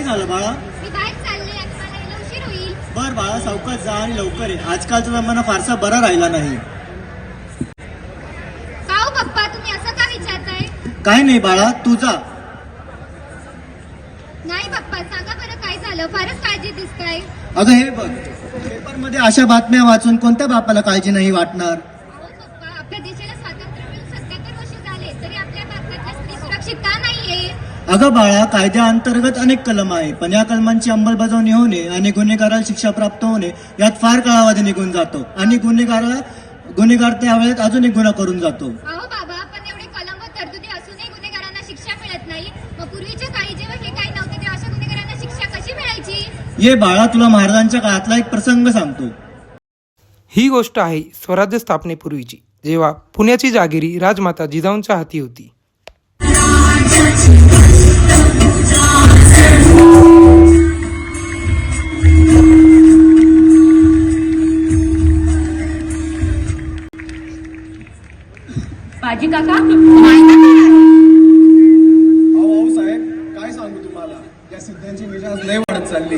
झालं बाळा? मी बाहेर चालले, आता मला यायला उशीर होईल. बर बाळा, सावकाश जा आणि लवकर ये. आजकालचा जमाना फारसा बरा राहिला नाही. का हो पप्पा, तुम्ही असं का विचारताय? काय नाही बाळा, तू जा. नाही पप्पा, सांगा बरं काय झालं? फारच काळजी दिसताय. अगं हे बघ, पेपरमध्ये अशा बातम्या वाचून कोणत्या बापाला काळजी नाही वाटणार? अहो पप्पा, आपल्या देशाला स्वातंत्र्य मिळून 77 वर्ष झाले, तरी आपल्या भारतातल्या स्त्री सुरक्षित का नाहीये? अगं बाळा, कायद्याअंतर्गत अनेक कलम आहे, पण या कलमांची अंमलबजावणी होणे आणि गुन्हेगाराला शिक्षा प्राप्त होणे यात फार कालावधी निघून जातो आणि गुन्हेगार त्यावेळेत अजून एक गुन्हा करून जातो. अहो बाबा, पण एवढे कलम व तरतुदी असूनही गुन्हेगारांना शिक्षा मिळत नाही. मग पूर्वीच्या काळी जेव्हा हे काही नव्हते तेव्हा अशा गुन्हेगारांना शिक्षा कशी मिळायची? ये बाळा, तुला महाराजांच्या काळातला एक प्रसंग सांगतो. ही गोष्ट आहे स्वराज्य स्थापनेपूर्वीची, जेव्हा पुण्याची जागिरी राजमाता जिजाऊंच्या हाती होती. बाजी काका, अहो साहेब, काय सांगू तुम्हाला, या सिद्धांची मिजाज लय वाढत चालली.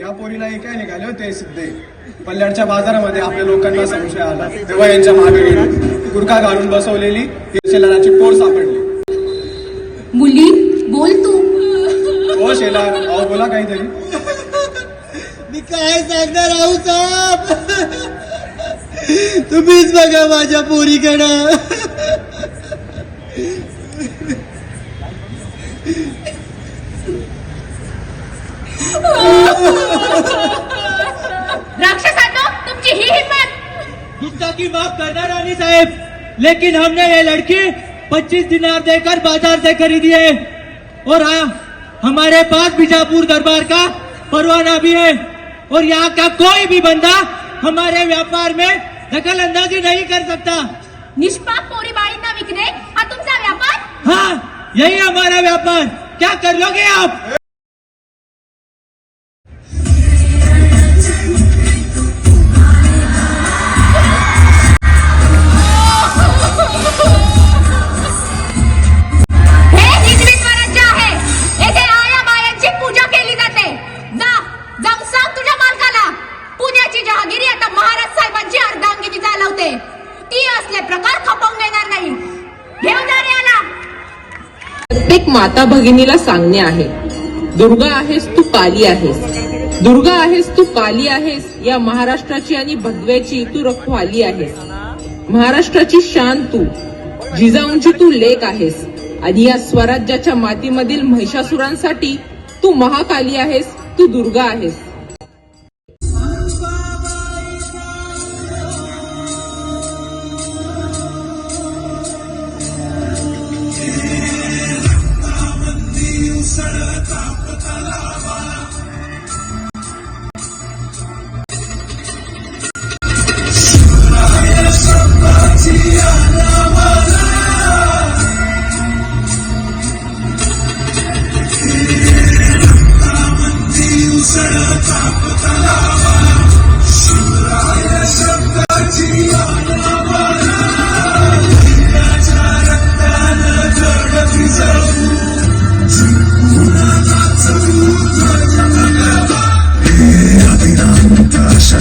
या पोरीला हे काय निघाले होते सिद्धे. कल्याणच्या बाजारामध्ये आपल्या लोकांना संशय आला, तेव्हा यांच्या मागे गुरखा घालून बसवलेली शेलाराची पोर सापडली. मुली बोल तू. हो शेलार, अहो बोला काहीतरी. मी काय सांगणार राहू साहेब, तुम्हीच बघा माझ्या पोरीकडं. राक्षसांनो, तुमची ही हिम्मत! गुस्ताखी माफ करना रानी साहब, लेकिन हमने ये लड़की 25 दिनार देकर बाजार से खरीदी है और हाँ, हमारे पास बीजापुर दरबार का परवाना भी है और यहाँ का कोई भी बंदा हमारे व्यापार में दखल अंदाजी नहीं कर सकता. निष्पाप पोरी बाळींना विकणे हा तुमचा व्यापार? हाँ, यही हमारा व्यापार. क्या कर लोगे आप? प्रत्येक माता भगिनीला सांगणे आहे, दुर्गा आहेस तू काली आहेस, दुर्गा आहेस तू काली आहेस. या महाराष्ट्राची आणि भगव्याची तू रखवाली आहेस. महाराष्ट्राची शान तू, जिजाऊंची तू लेक आहेस आणि या स्वराज्याच्या मातीमधील महिषासुरांसाठी तू महाकाली आहेस, तू दुर्गा आहेस.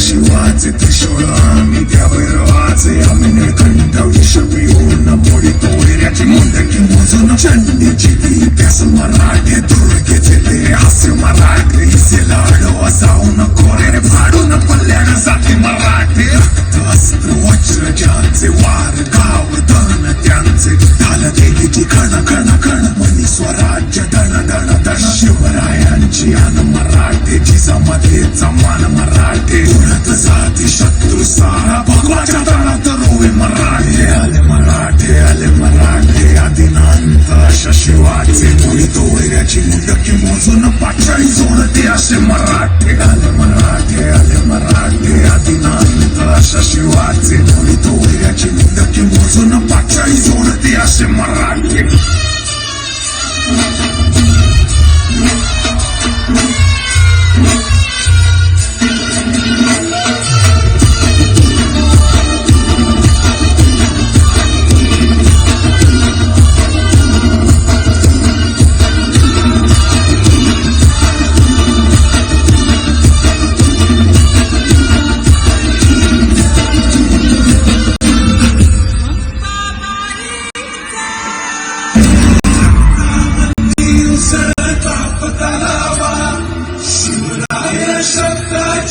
शिवाचे त्रिशूळ आम्ही त्या भैरवाचे, आम्ही निर्खंड विषपिऊन मोडी तोडण्याची मुंडकी मोजून चंडीची ती प्यास मराठे, दुर्गेचे ते हास्य मराठे, हिसेला आडवा जाऊन कोरेने फाडून पल्ल्यानं जाते मराठे. अस्त्र वज्र ज्यांचे वार गाव धन त्यांचे, ढाल देवीची खण खण खण, मनी स्वराज्य धन धन धन. शिवरायांची आन मराठे, जिजामध्ये जमान मराठे, उडत जाती शत्रू सारा, भगवाच्या तळात रोवे मराठे. आले मराठे, आले मराठे, आदिनांत अशा शिवाचे, मुळी तोडण्याची मुंडकी मोजून पाचाळी जोडते असे मराठे. आले मराठे, आले मराठे, आदिनांत अशा शिवाचे, मुळी तोडण्याची मुंडकी मोजून पाचाळी जोडते असे मराठे.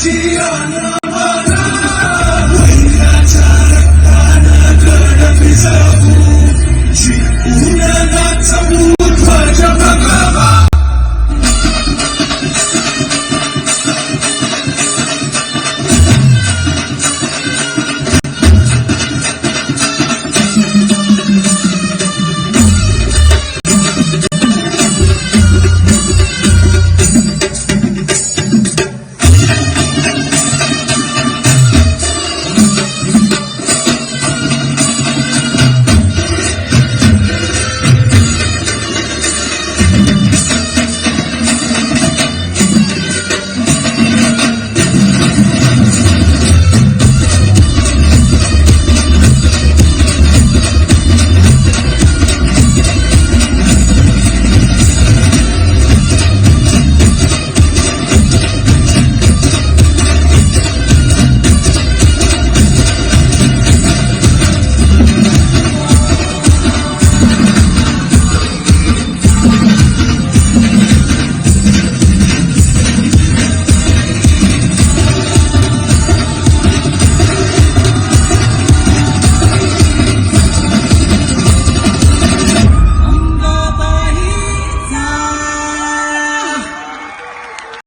देवाची आज्ञा